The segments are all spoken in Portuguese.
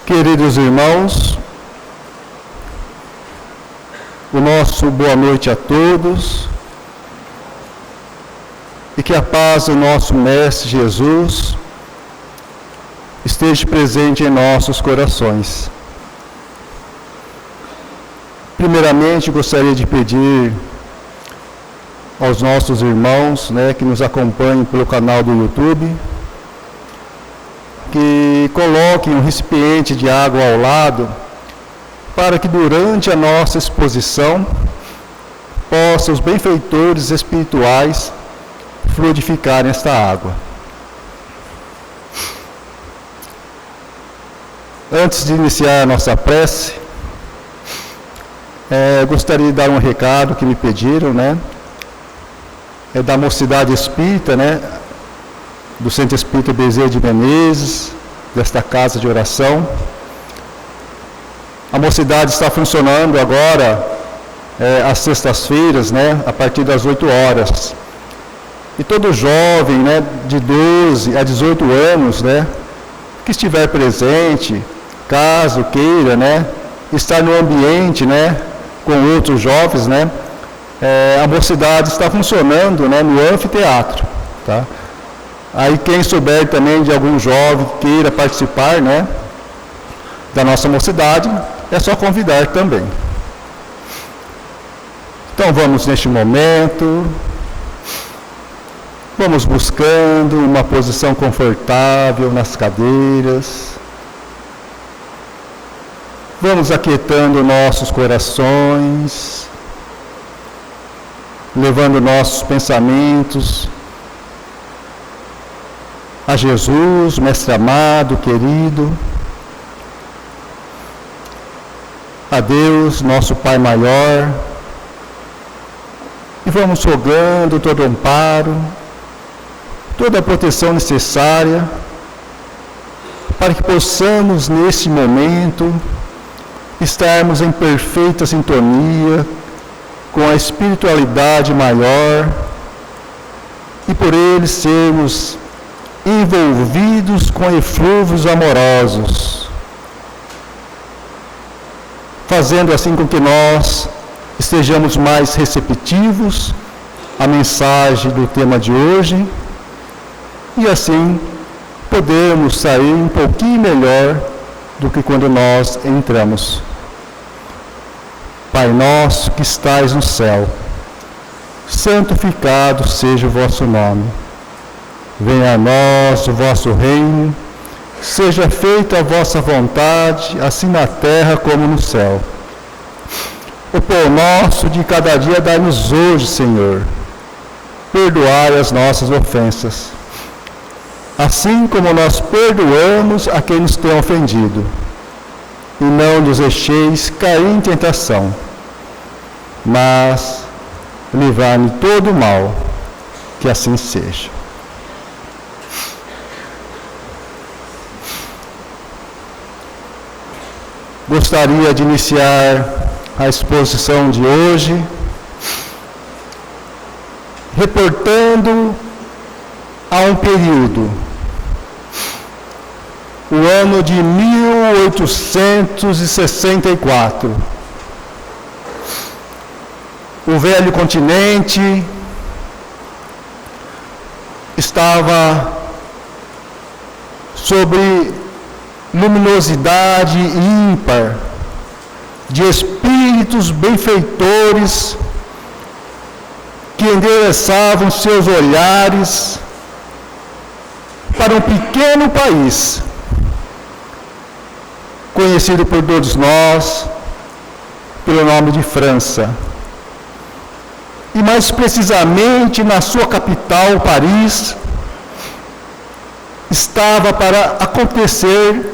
Queridos irmãos, o nosso boa noite a todos e que a paz do nosso Mestre Jesus esteja presente em nossos corações. Primeiramente, gostaria de pedir aos nossos irmãos, que nos acompanham pelo canal do YouTube, que coloquem um recipiente de água ao lado, para que durante a nossa exposição possam os benfeitores espirituais fluidificarem esta água. Antes de iniciar a nossa prece, gostaria de dar um recado que me pediram, É da Mocidade Espírita, do Centro Espírita Bezerra de Menezes, desta casa de oração. A Mocidade está funcionando agora, às sextas-feiras, a partir das 8 horas. E todo jovem, de 12 a 18 anos, que estiver presente, caso queira, estar no ambiente, com outros jovens, a Mocidade está funcionando, no anfiteatro, tá? Aí quem souber também de algum jovem que queira participar, da nossa Mocidade, é só convidar também. Então vamos neste momento, vamos buscando uma posição confortável nas cadeiras, vamos aquietando nossos corações, levando nossos pensamentos a Jesus, Mestre amado, querido, a Deus, nosso Pai maior, e vamos rogando todo o amparo, toda a proteção necessária, para que possamos, nesse momento, estarmos em perfeita sintonia com a espiritualidade maior e por ele sermos envolvidos com eflúvios amorosos, fazendo assim com que nós estejamos mais receptivos à mensagem do tema de hoje e assim podermos sair um pouquinho melhor do que quando nós entramos. Pai nosso que estais no céu, santificado seja o vosso nome. Venha a nós o vosso reino, seja feita a vossa vontade, assim na terra como no céu. O pão nosso de cada dia dai-nos hoje, Senhor. Perdoai as nossas ofensas, assim como nós perdoamos a quem nos tem ofendido. E não nos deixeis cair em tentação, mas livrai-me todo o mal, que assim seja. Gostaria de iniciar a exposição de hoje reportando a um período, o ano de 1864. O velho continente estava sobre luminosidade ímpar de espíritos benfeitores que endereçavam seus olhares para um pequeno país, conhecido por todos nós pelo nome de França. E mais precisamente na sua capital, Paris, estava para acontecer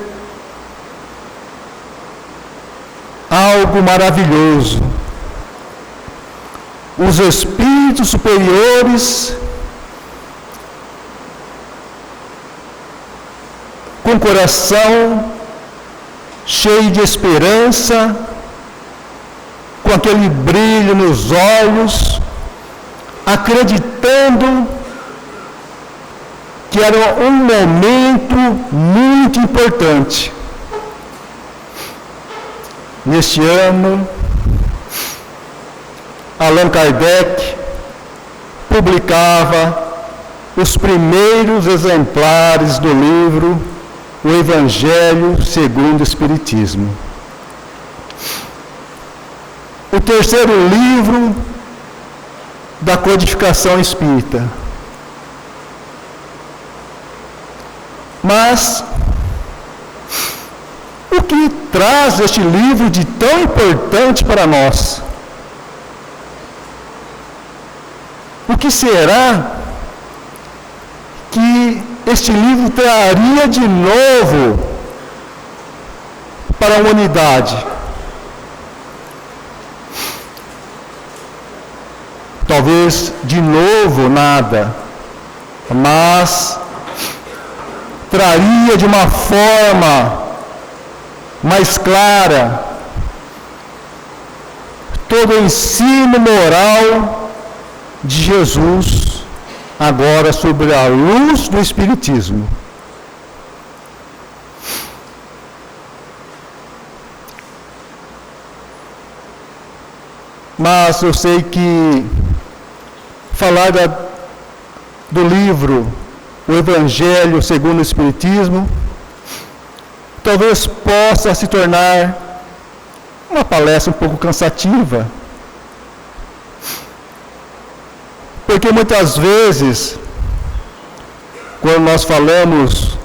algo maravilhoso. Os espíritos superiores, com o coração cheio de esperança, com aquele brilho nos olhos, acreditando que era um momento muito importante, neste ano, Allan Kardec publicava os primeiros exemplares do livro O Evangelho segundo o Espiritismo. O terceiro livro da codificação espírita. Mas o que traz este livro de tão importante para nós? O que será que este livro traria de novo para a humanidade? Talvez de novo nada, mas traria de uma forma mais clara todo o ensino moral de Jesus, agora sobre a luz do Espiritismo. Mas eu sei que falar do livro O Evangelho segundo o Espiritismo talvez possa se tornar uma palestra um pouco cansativa. Porque muitas vezes, quando nós falamos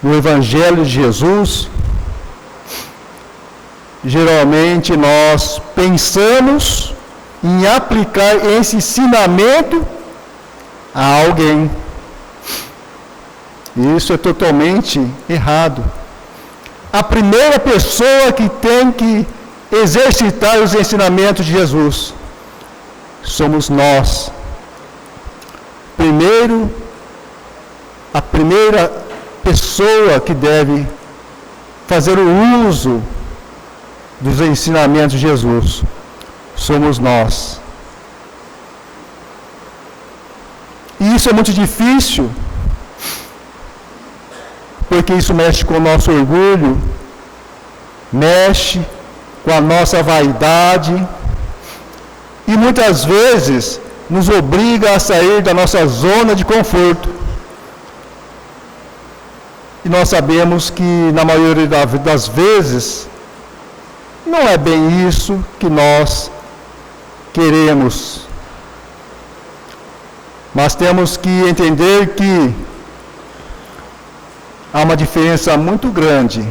do Evangelho de Jesus, geralmente nós pensamos em aplicar esse ensinamento a alguém. Isso é totalmente errado. A primeira pessoa que tem que exercitar os ensinamentos de Jesus somos nós. A primeira pessoa que deve fazer o uso dos ensinamentos de Jesus somos nós. E isso é muito difícil, porque isso mexe com o nosso orgulho, mexe com a nossa vaidade e muitas vezes nos obriga a sair da nossa zona de conforto. E nós sabemos que na maioria das vezes não é bem isso que nós queremos. Mas temos que entender que há uma diferença muito grande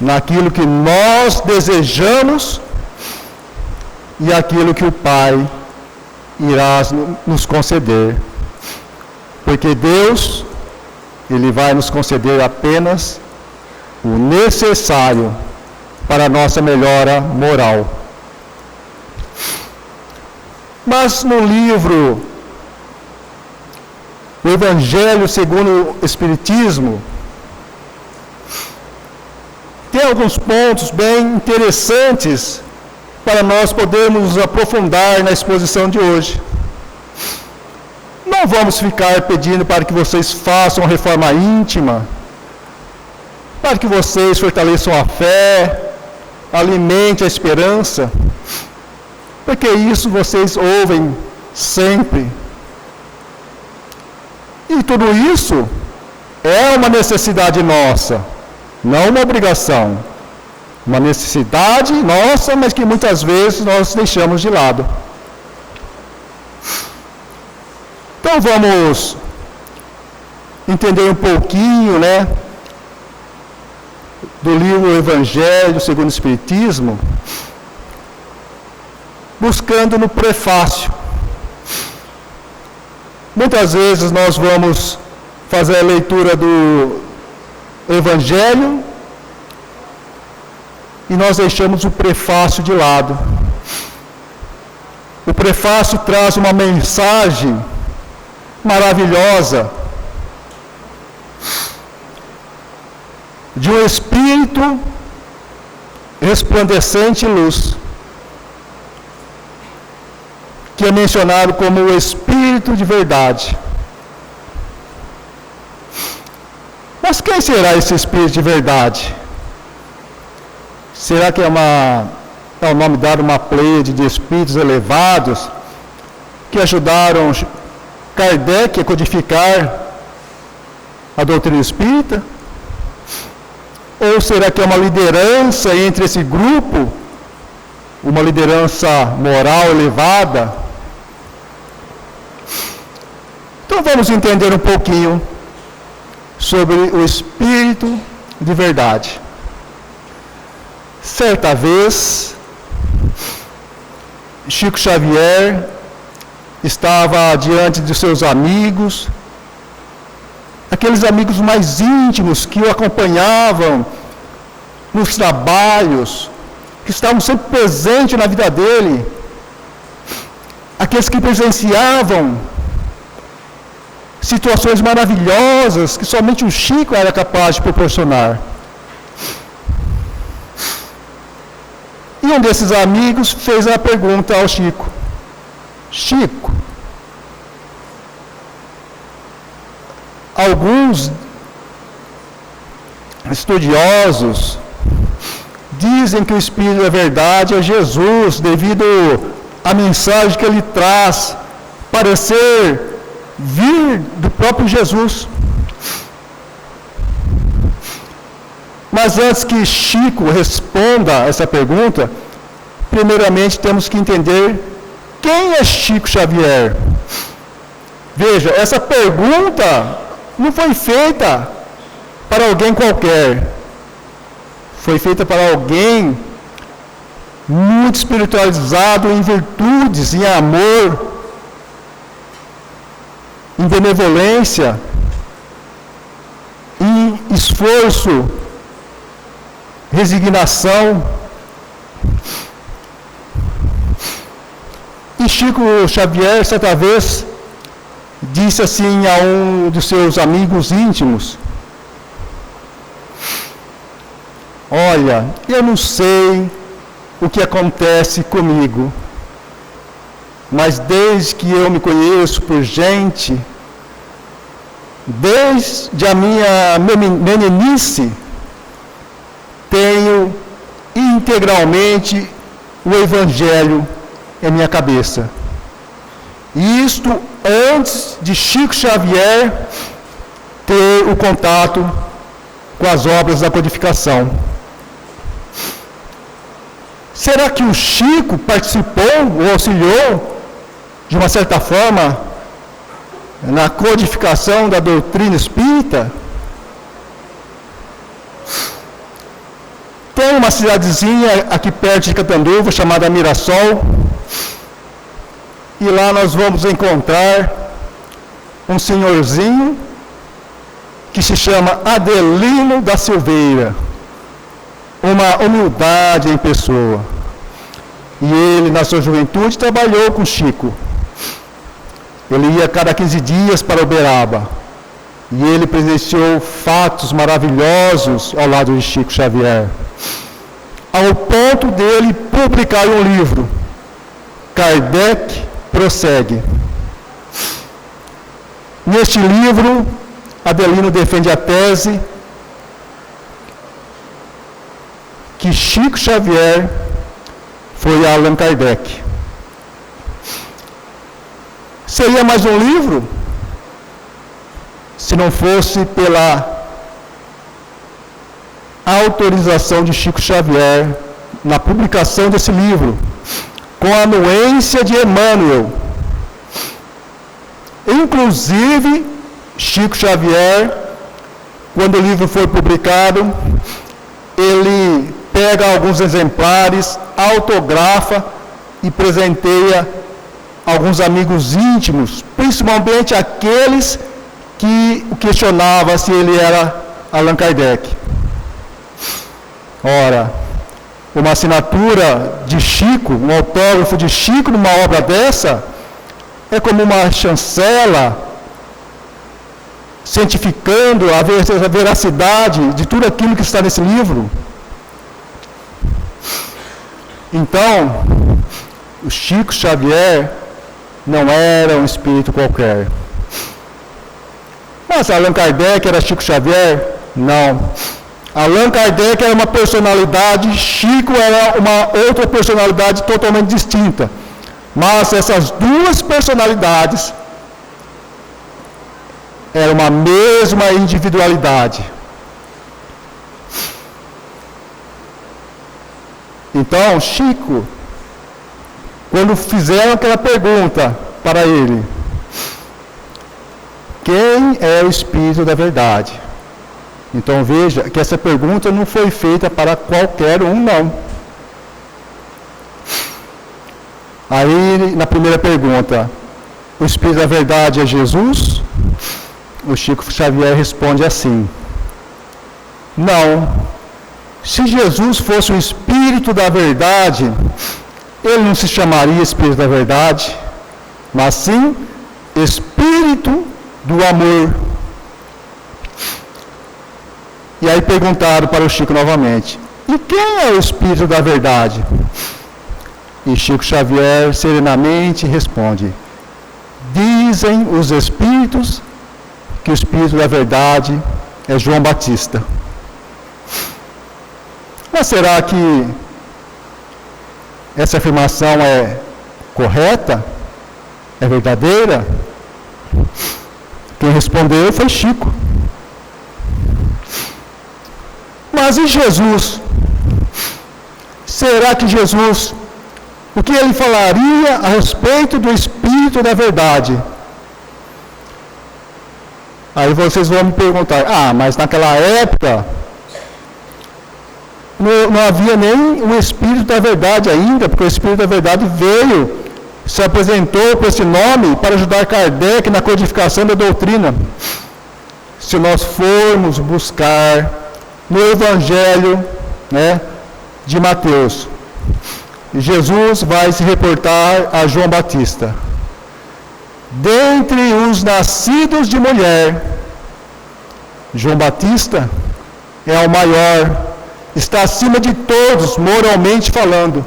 naquilo que nós desejamos e aquilo que o Pai irá nos conceder. Porque Deus, Ele vai nos conceder apenas o necessário para a nossa melhora moral. Mas no livro O Evangelho segundo o Espiritismo, tem alguns pontos bem interessantes para nós podermos nos aprofundar na exposição de hoje. Não vamos ficar pedindo para que vocês façam uma reforma íntima, para que vocês fortaleçam a fé, alimente a esperança, porque isso vocês ouvem sempre. E tudo isso é uma necessidade nossa, não uma obrigação. Uma necessidade nossa, mas que muitas vezes nós deixamos de lado. Então vamos entender um pouquinho, do livro Evangelho segundo o Espiritismo, buscando no prefácio. Muitas vezes nós vamos fazer a leitura do Evangelho e nós deixamos o prefácio de lado. O prefácio traz uma mensagem maravilhosa de um espírito resplandecente em luz, que é mencionado como o Espírito de verdade. Mas quem será esse Espírito de verdade? Será que é o nome dado a uma pleiade de espíritos elevados que ajudaram Kardec a codificar a doutrina espírita? Ou será que é uma liderança entre esse grupo, uma liderança moral elevada? Então vamos entender um pouquinho sobre o espírito de verdade. Certa vez, Chico Xavier estava diante de seus amigos, aqueles amigos mais íntimos que o acompanhavam nos trabalhos, que estavam sempre presentes na vida dele, aqueles que presenciavam situações maravilhosas que somente o Chico era capaz de proporcionar. E um desses amigos fez a pergunta ao Chico: Chico, alguns estudiosos dizem que o Espírito da Verdade é Jesus, devido à mensagem que ele traz, parecer vir do próprio Jesus. Mas antes que Chico responda essa pergunta, primeiramente temos que entender quem é Chico Xavier. Veja, essa pergunta não foi feita para alguém qualquer. Foi feita para alguém muito espiritualizado em virtudes, em amor, em benevolência, em esforço, resignação. E Chico Xavier, certa vez, disse assim a um de seus amigos íntimos: olha, eu não sei o que acontece comigo, mas desde que eu me conheço por gente, desde a minha meninice, tenho integralmente o Evangelho em minha cabeça. Isto antes de Chico Xavier ter o contato com as obras da codificação. Será que o Chico participou ou auxiliou, de uma certa forma, na codificação da doutrina espírita? Tem uma cidadezinha aqui perto de Catanduva, chamada Mirassol, e lá nós vamos encontrar um senhorzinho que se chama Adelino da Silveira, uma humildade em pessoa. E ele, na sua juventude, trabalhou com Chico. Ele ia cada 15 dias para Uberaba, e ele presenciou fatos maravilhosos ao lado de Chico Xavier, ao ponto dele publicar um livro, Kardec Prossegue. Neste livro, Adelino defende a tese que Chico Xavier foi Allan Kardec. Seria mais um livro se não fosse pela autorização de Chico Xavier na publicação desse livro, com a anuência de Emmanuel. Inclusive, Chico Xavier, quando o livro foi publicado, ele pega alguns exemplares, autografa e presenteia alguns amigos íntimos, principalmente aqueles que o questionavam se ele era Allan Kardec. Ora, uma assinatura de Chico, um autógrafo de Chico numa obra dessa, é como uma chancela cientificando a veracidade de tudo aquilo que está nesse livro. Então, o Chico Xavier não era um espírito qualquer. Mas Allan Kardec era Chico Xavier? Não. Allan Kardec era uma personalidade, Chico era uma outra personalidade totalmente distinta. Mas essas duas personalidades eram uma mesma individualidade. Então, Chico, quando fizeram aquela pergunta para ele, quem é o Espírito da Verdade? Então veja que essa pergunta não foi feita para qualquer um, não. Aí, na primeira pergunta, o Espírito da Verdade é Jesus? O Chico Xavier responde assim: não. Se Jesus fosse o Espírito da Verdade, ele não se chamaria Espírito da Verdade, mas sim Espírito do Amor. E aí perguntaram para o Chico novamente: e quem é o Espírito da Verdade? E Chico Xavier serenamente responde: dizem os Espíritos que o Espírito da Verdade é João Batista. Mas será que essa afirmação é correta? É verdadeira? Quem respondeu foi Chico. Mas e Jesus? Será que Jesus, o que ele falaria a respeito do Espírito da Verdade? Aí vocês vão me perguntar: mas naquela época não havia nem o Espírito da Verdade ainda, porque o Espírito da Verdade veio, se apresentou com esse nome para ajudar Kardec na codificação da doutrina. Se nós formos buscar no Evangelho, de Mateus, Jesus vai se reportar a João Batista: dentre os nascidos de mulher, João Batista é o maior, está acima de todos, moralmente falando.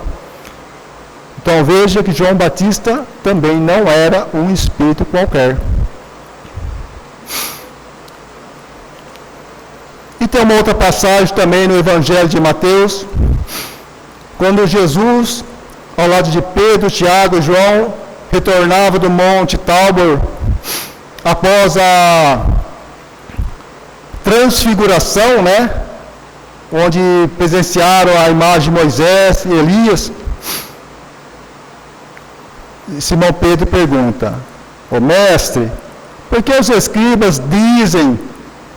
Então veja que João Batista também não era um espírito qualquer. E tem uma outra passagem também no Evangelho de Mateus, quando Jesus, ao lado de Pedro, Tiago e João, retornava do Monte Tabor, após a transfiguração, onde presenciaram a imagem de Moisés e Elias. Simão Pedro pergunta: ô mestre, por que os escribas dizem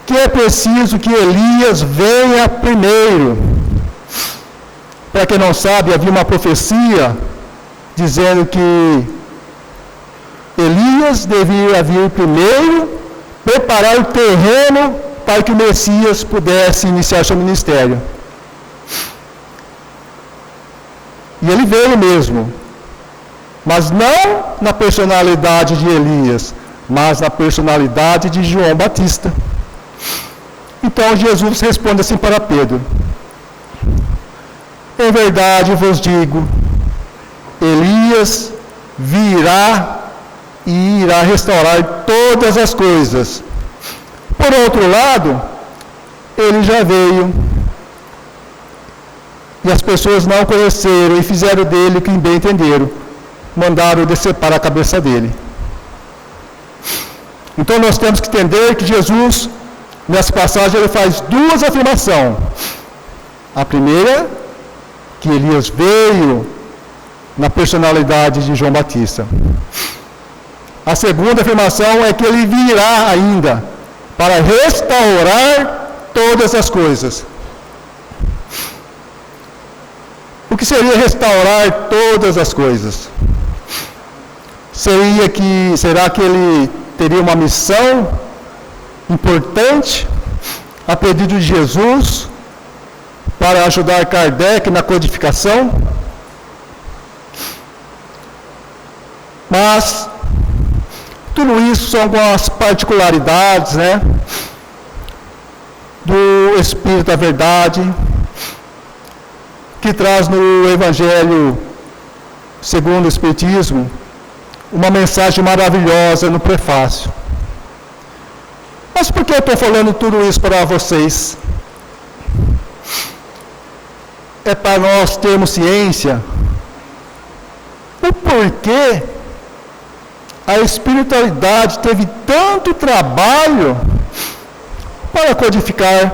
que é preciso que Elias venha primeiro? Para quem não sabe, havia uma profecia dizendo que Elias devia vir primeiro, preparar o terreno para que o Messias pudesse iniciar seu ministério. E ele veio mesmo, mas não na personalidade de Elias, mas na personalidade de João Batista. Então Jesus responde assim para Pedro: em verdade vos digo, Elias virá e irá restaurar todas as coisas. Por outro lado, ele já veio, e as pessoas não o conheceram e fizeram dele o que bem entenderam, mandaram decepar a cabeça dele. Então nós temos que entender que Jesus, nessa passagem, ele faz duas afirmações. A primeira, que Elias veio na personalidade de João Batista. A segunda afirmação é que ele virá ainda para restaurar todas as coisas. O que seria restaurar todas as coisas? Será que ele teria uma missão importante a pedido de Jesus para ajudar Kardec na codificação? Mas tudo isso são algumas particularidades, do Espírito da Verdade, que traz no Evangelho segundo o Espiritismo uma mensagem maravilhosa no prefácio. Mas por que eu estou falando tudo isso para vocês? é para nós termos ciência o porquê a espiritualidade teve tanto trabalho para codificar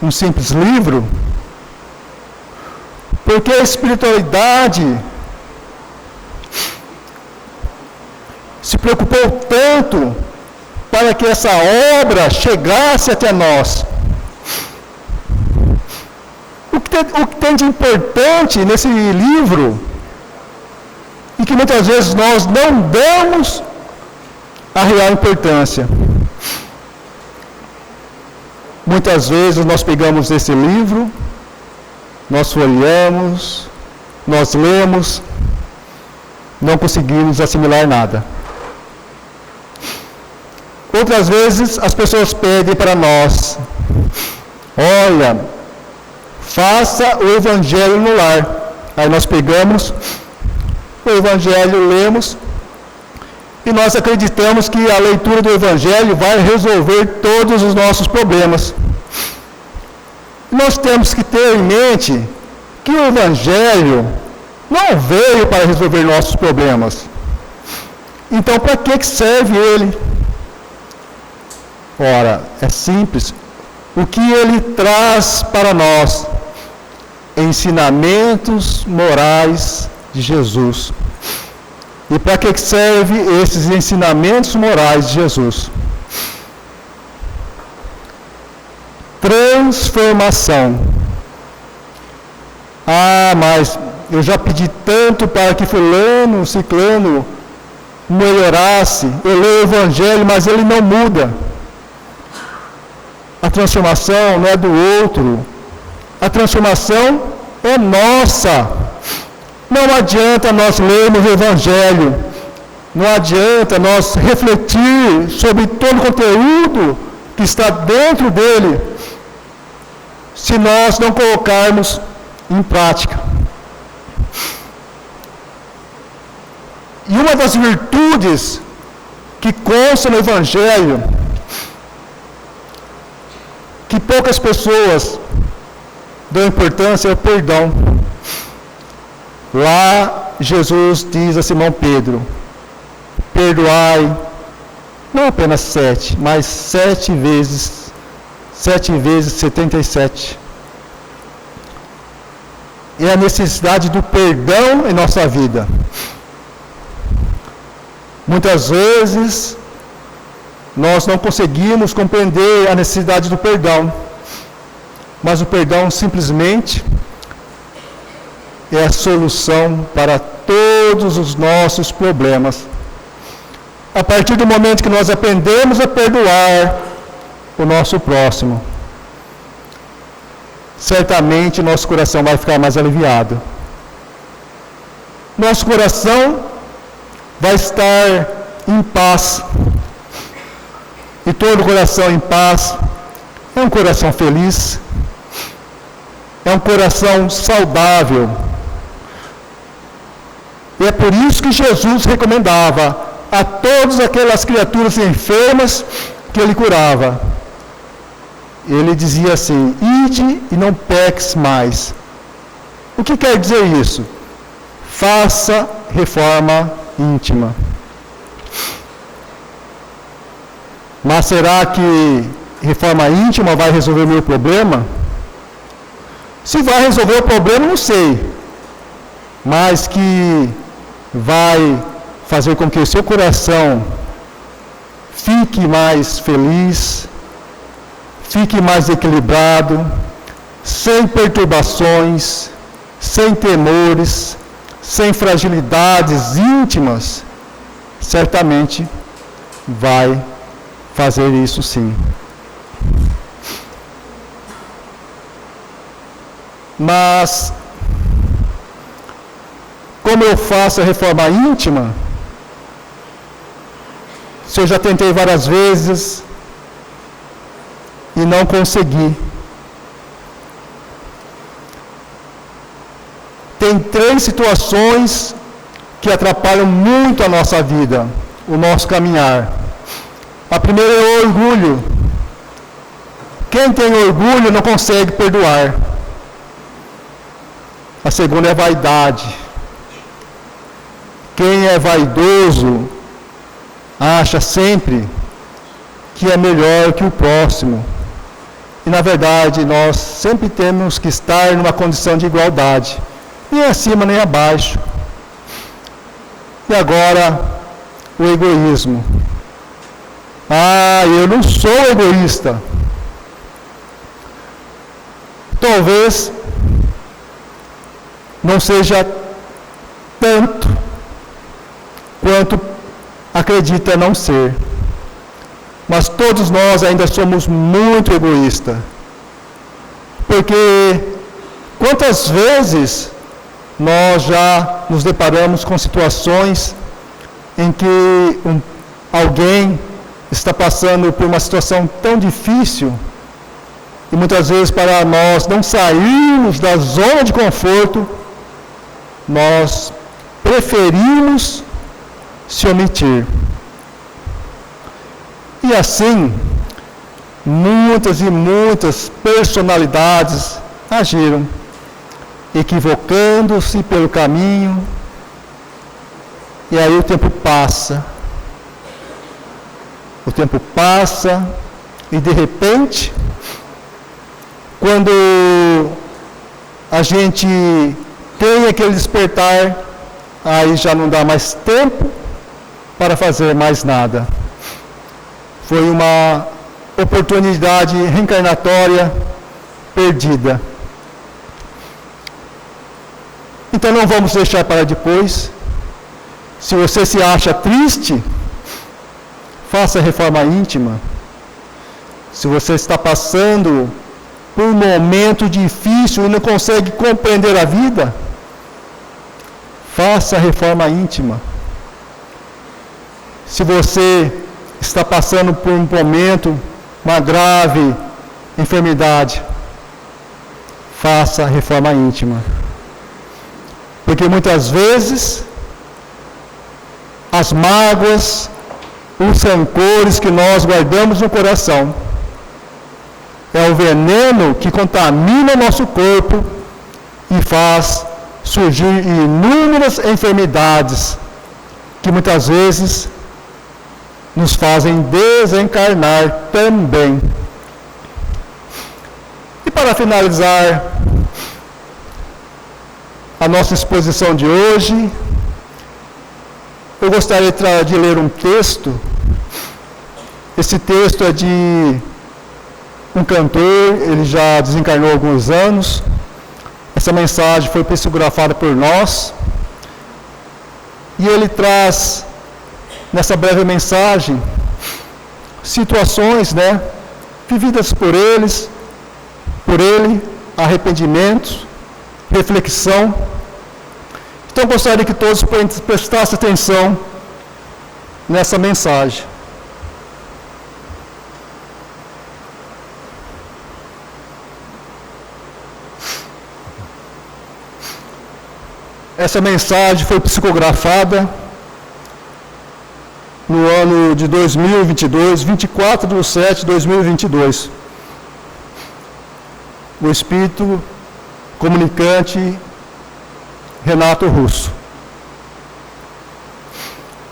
um simples livro. Porque a espiritualidade se preocupou tanto para que essa obra chegasse até nós. O que tem de importante nesse livro, e que muitas vezes nós não damos a real importância. Muitas vezes nós pegamos esse livro, nós folheamos, nós lemos, não conseguimos assimilar nada. Outras vezes as pessoas pedem para nós: olha, faça o Evangelho no lar. Aí nós pegamos o Evangelho, lemos, e nós acreditamos que a leitura do Evangelho vai resolver todos os nossos problemas. Nós temos que ter em mente que o Evangelho não veio para resolver nossos problemas. Então, para que serve ele? Ora, é simples. O que ele traz para nós? Ensinamentos morais de Jesus. E para que serve esses ensinamentos morais de Jesus? Transformação. Ah, mas eu já pedi tanto para que fulano, ciclano melhorasse. Eu leio o Evangelho, mas ele não muda. A transformação não é do outro. A transformação é nossa. Não adianta nós lermos o Evangelho, não adianta nós refletir sobre todo o conteúdo que está dentro dele, se nós não colocarmos em prática. E uma das virtudes que consta no Evangelho, que poucas pessoas dão importância, é o perdão. Lá Jesus diz a Simão Pedro: perdoai, não apenas 7, mas 7 vezes 77. É a necessidade do perdão em nossa vida. Muitas vezes nós não conseguimos compreender a necessidade do perdão, mas o perdão simplesmente é a solução para todos os nossos problemas. A partir do momento que nós aprendemos a perdoar o nosso próximo, certamente nosso coração vai ficar mais aliviado. Nosso coração vai estar em paz. E todo coração em paz é um coração feliz, é um coração saudável. E é por isso que Jesus recomendava a todas aquelas criaturas enfermas que ele curava. Ele dizia assim: ide e não peques mais. O que quer dizer isso? Faça reforma íntima. Mas será que reforma íntima vai resolver o meu problema? Se vai resolver o problema, não sei. Mas que vai fazer com que o seu coração fique mais feliz, fique mais equilibrado, sem perturbações, sem temores, sem fragilidades íntimas, certamente vai fazer isso sim. Mas como eu faço a reforma íntima? Se eu já tentei várias vezes e não consegui. Tem 3 situações que atrapalham muito a nossa vida, o nosso caminhar. A primeira é o orgulho. Quem tem orgulho não consegue perdoar. A segunda é vaidade. Quem é vaidoso acha sempre que é melhor que o próximo. E na verdade nós sempre temos que estar numa condição de igualdade, nem acima nem abaixo. E agora, o egoísmo. Eu não sou egoísta. Talvez não seja tanto quanto acredita não ser. Mas todos nós ainda somos muito egoístas. Porque quantas vezes nós já nos deparamos com situações em que alguém está passando por uma situação tão difícil e muitas vezes para nós não sairmos da zona de conforto, nós preferimos se omitir. E assim, muitas e muitas personalidades agiram, equivocando-se pelo caminho, e aí o tempo passa. O tempo passa, e de repente, quando a gente tem aquele despertar, aí já não dá mais tempo para fazer mais nada. Foi uma oportunidade reencarnatória perdida. Então não vamos deixar para depois. Se você se acha triste, faça reforma íntima. Se você está passando por um momento difícil e não consegue compreender a vida, faça a reforma íntima. Se você está passando por um momento, uma grave enfermidade, faça a reforma íntima. Porque muitas vezes as mágoas, os rancores que nós guardamos no coração é o veneno que contamina o nosso corpo e faz surgir inúmeras enfermidades que muitas vezes nos fazem desencarnar também. E para finalizar a nossa exposição de hoje, eu gostaria de ler um texto. Esse texto é de um cantor, ele já desencarnou há alguns anos. Essa mensagem foi psicografada por nós. E ele traz, nessa breve mensagem, situações, vividas por ele, arrependimentos, reflexão. Então eu gostaria que todos prestassem atenção nessa mensagem. Essa mensagem foi psicografada no ano de 2022, 24/7/2022. O espírito comunicante Renato Russo.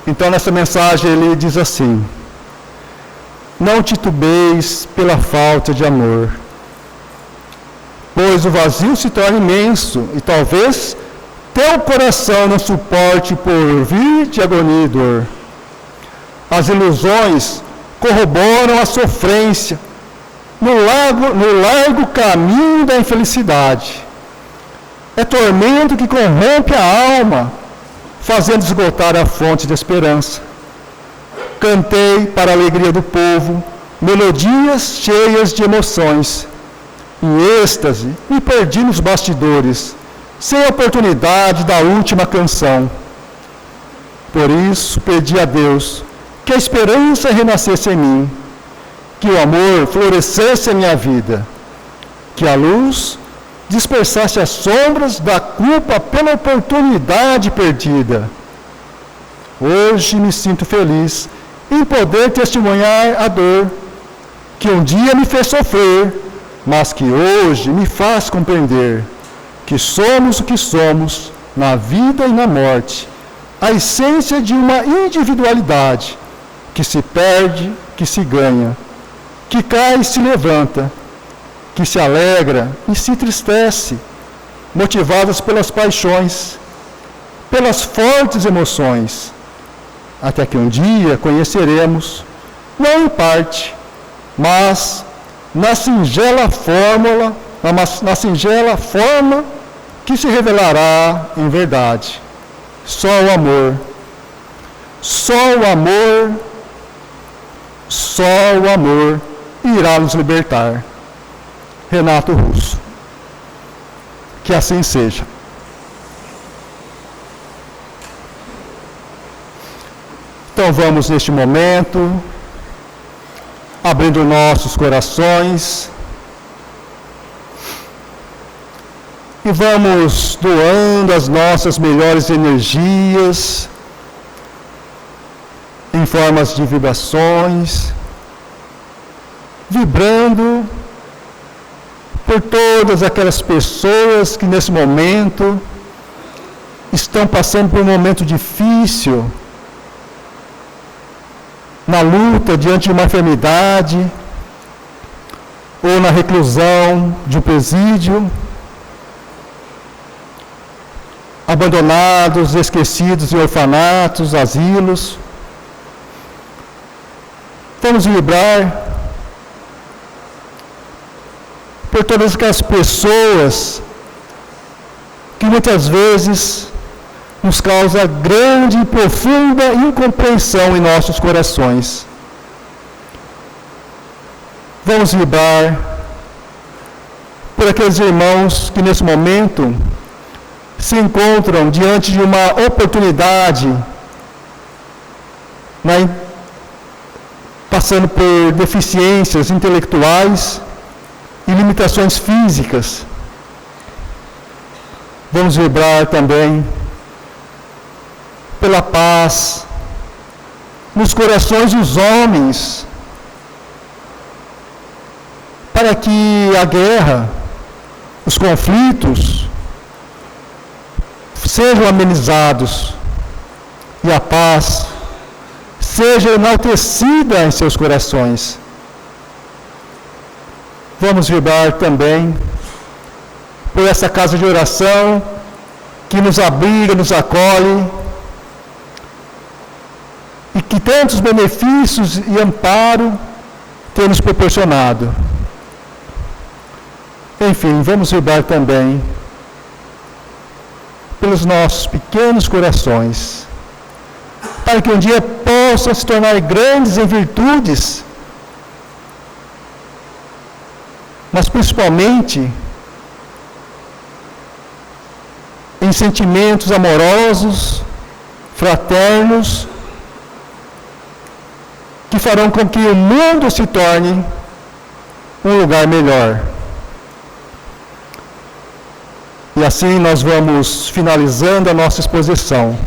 Então, nessa mensagem, ele diz assim: não titubeis pela falta de amor, pois o vazio se torna imenso e talvez teu coração não suporte por vir de agonia e dor. As ilusões corroboram a sofrência no largo caminho da infelicidade. É tormento que corrompe a alma, fazendo esgotar a fonte de esperança. Cantei para a alegria do povo, melodias cheias de emoções. Em êxtase, me perdi nos bastidores, sem a oportunidade da última canção. Por isso, pedi a Deus que a esperança renascesse em mim, que o amor florescesse em minha vida, que a luz dispersasse as sombras da culpa pela oportunidade perdida. Hoje me sinto feliz em poder testemunhar a dor que um dia me fez sofrer, mas que hoje me faz compreender que somos o que somos na vida e na morte, a essência de uma individualidade que se perde, que se ganha, que cai e se levanta, que se alegra e se entristece, motivadas pelas paixões, pelas fortes emoções, até que um dia conheceremos, não em parte, mas na singela forma que se revelará em verdade. Só o amor, só o amor, só o amor irá nos libertar. Renato Russo. Que assim seja. Então vamos neste momento, abrindo nossos corações, e vamos doando as nossas melhores energias em formas de vibrações, vibrando por todas aquelas pessoas que nesse momento estão passando por um momento difícil, na luta diante de uma enfermidade, ou na reclusão de um presídio, abandonados, esquecidos em orfanatos, asilos. Vamos vibrar por todas aquelas pessoas que muitas vezes nos causa grande e profunda incompreensão em nossos corações. Vamos vibrar por aqueles irmãos que nesse momento se encontram diante de uma oportunidade, passando por deficiências intelectuais e limitações físicas. Vamos vibrar também pela paz nos corações dos homens, para que a guerra, os conflitos sejam amenizados e a paz seja enaltecida em seus corações. Vamos vibrar também por essa casa de oração que nos abriga, nos acolhe e que tantos benefícios e amparo tem nos proporcionado. Enfim, vamos vibrar também pelos nossos pequenos corações, para que um dia possam se tornar grandes em virtudes, mas principalmente em sentimentos amorosos, fraternos, que farão com que o mundo se torne um lugar melhor. E assim nós vamos finalizando a nossa exposição,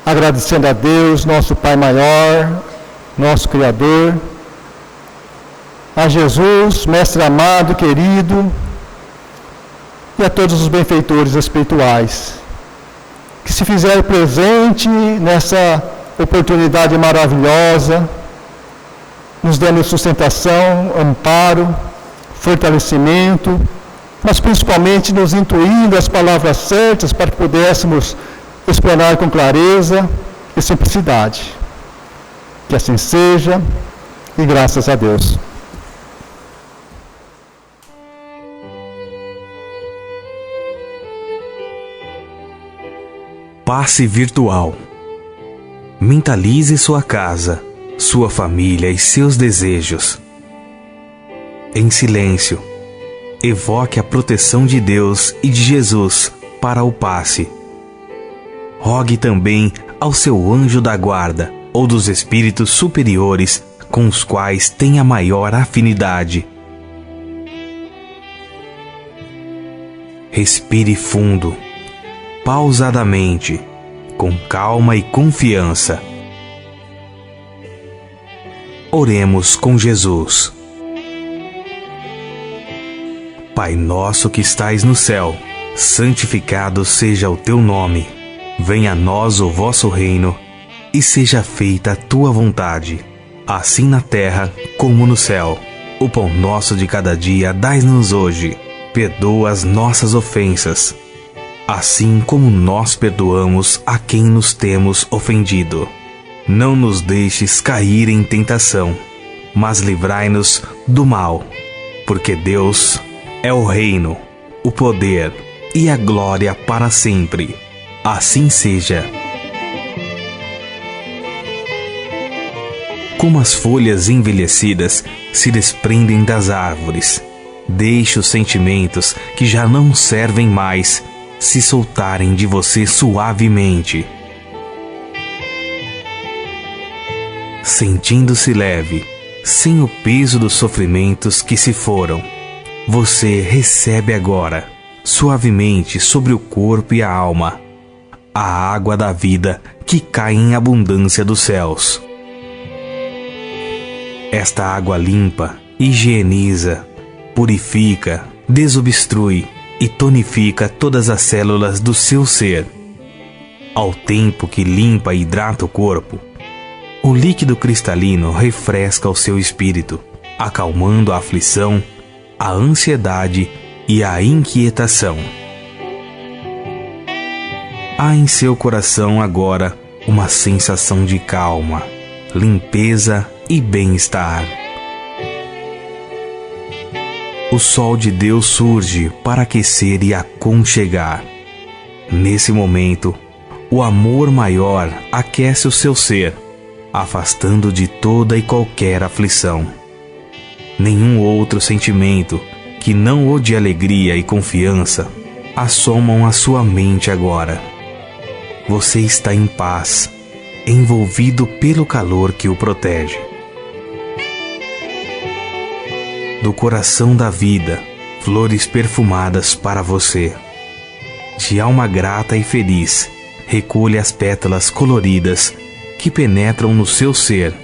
agradecendo a Deus, nosso Pai maior, nosso Criador, a Jesus, Mestre amado, querido, e a todos os benfeitores espirituais, que se fizeram presente nessa oportunidade maravilhosa, nos dando sustentação, amparo, fortalecimento, mas principalmente nos intuindo as palavras certas para que pudéssemos explanar com clareza e simplicidade. Que assim seja, e graças a Deus. Passe virtual. Mentalize sua casa, sua família e seus desejos. Em silêncio, evoque a proteção de Deus e de Jesus para o passe. Rogue também ao seu anjo da guarda ou dos espíritos superiores com os quais tem a maior afinidade. Respire fundo, pausadamente, com calma e confiança. Oremos com Jesus. Pai nosso que estais no céu, santificado seja o teu nome. Venha a nós o vosso reino, e seja feita a tua vontade, assim na terra como no céu. O pão nosso de cada dia dai-nos hoje. Perdoa as nossas ofensas, assim como nós perdoamos a quem nos temos ofendido. Não nos deixes cair em tentação, mas livrai-nos do mal, porque Deus é o reino, o poder e a glória para sempre. Assim seja. Como as folhas envelhecidas se desprendem das árvores, deixe os sentimentos que já não servem mais se soltarem de você suavemente. Sentindo-se leve, sem o peso dos sofrimentos que se foram, você recebe agora, suavemente sobre o corpo e a alma, a água da vida que cai em abundância dos céus. Esta água limpa, higieniza, purifica, desobstrui e tonifica todas as células do seu ser. Ao tempo que limpa e hidrata o corpo, o líquido cristalino refresca o seu espírito, acalmando a aflição, a ansiedade e a inquietação. Há em seu coração agora uma sensação de calma, limpeza e bem-estar. O sol de Deus surge para aquecer e aconchegar. Nesse momento, o amor maior aquece o seu ser, afastando de toda e qualquer aflição. Nenhum outro sentimento, que não o de alegria e confiança, assomam a sua mente agora. Você está em paz, envolvido pelo calor que o protege. Do coração da vida, flores perfumadas para você. De alma grata e feliz, recolhe as pétalas coloridas que penetram no seu ser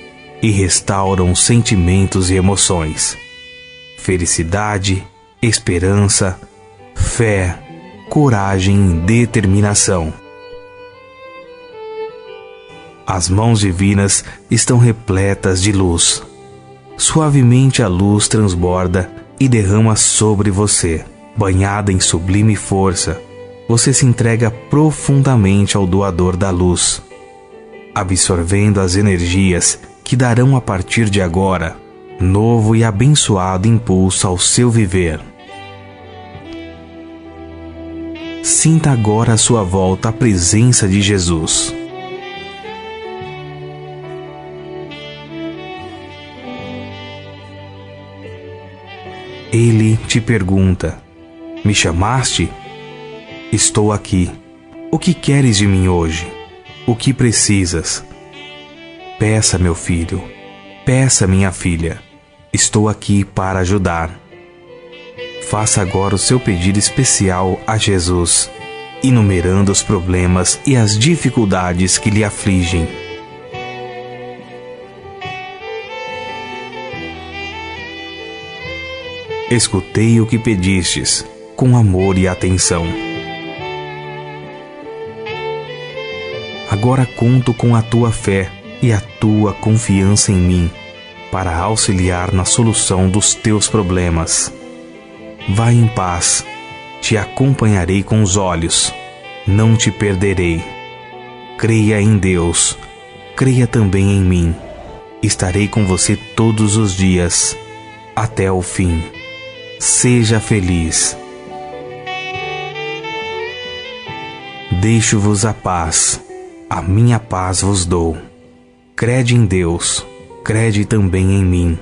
e restauram sentimentos e emoções. Felicidade, esperança, fé, coragem e determinação. As mãos divinas estão repletas de luz. Suavemente a luz transborda e derrama sobre você. Banhada em sublime força, você se entrega profundamente ao doador da luz, absorvendo as energias que darão a partir de agora novo e abençoado impulso ao seu viver. Sinta agora à sua volta a presença de Jesus. Ele te pergunta: me chamaste? Estou aqui. O que queres de mim hoje? O que precisas? Peça, meu filho. Peça, minha filha. Estou aqui para ajudar. Faça agora o seu pedido especial a Jesus, enumerando os problemas e as dificuldades que lhe afligem. Escutei o que pedistes, com amor e atenção. Agora conto com a tua fé e a tua confiança em mim, para auxiliar na solução dos teus problemas. Vai em paz, te acompanharei com os olhos, não te perderei. Creia em Deus, creia também em mim. Estarei com você todos os dias, até o fim. Seja feliz. Deixo-vos a paz, a minha paz vos dou. Crede em Deus, crede também em mim.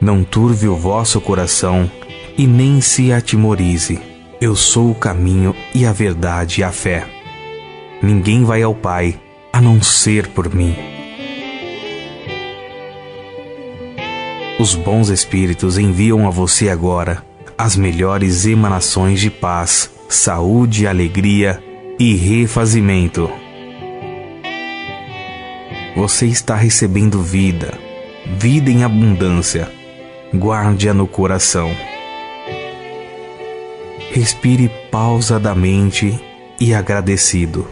Não turve o vosso coração e nem se atemorize. Eu sou o caminho e a verdade e a fé. Ninguém vai ao Pai a não ser por mim. Os bons espíritos enviam a você agora as melhores emanações de paz, saúde, alegria e refazimento. Você está recebendo vida, vida em abundância. Guarde-a no coração. Respire pausadamente e agradecido.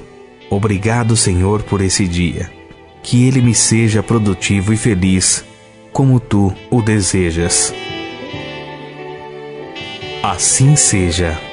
Obrigado, Senhor, por esse dia. Que ele me seja produtivo e feliz, como tu o desejas. Assim seja.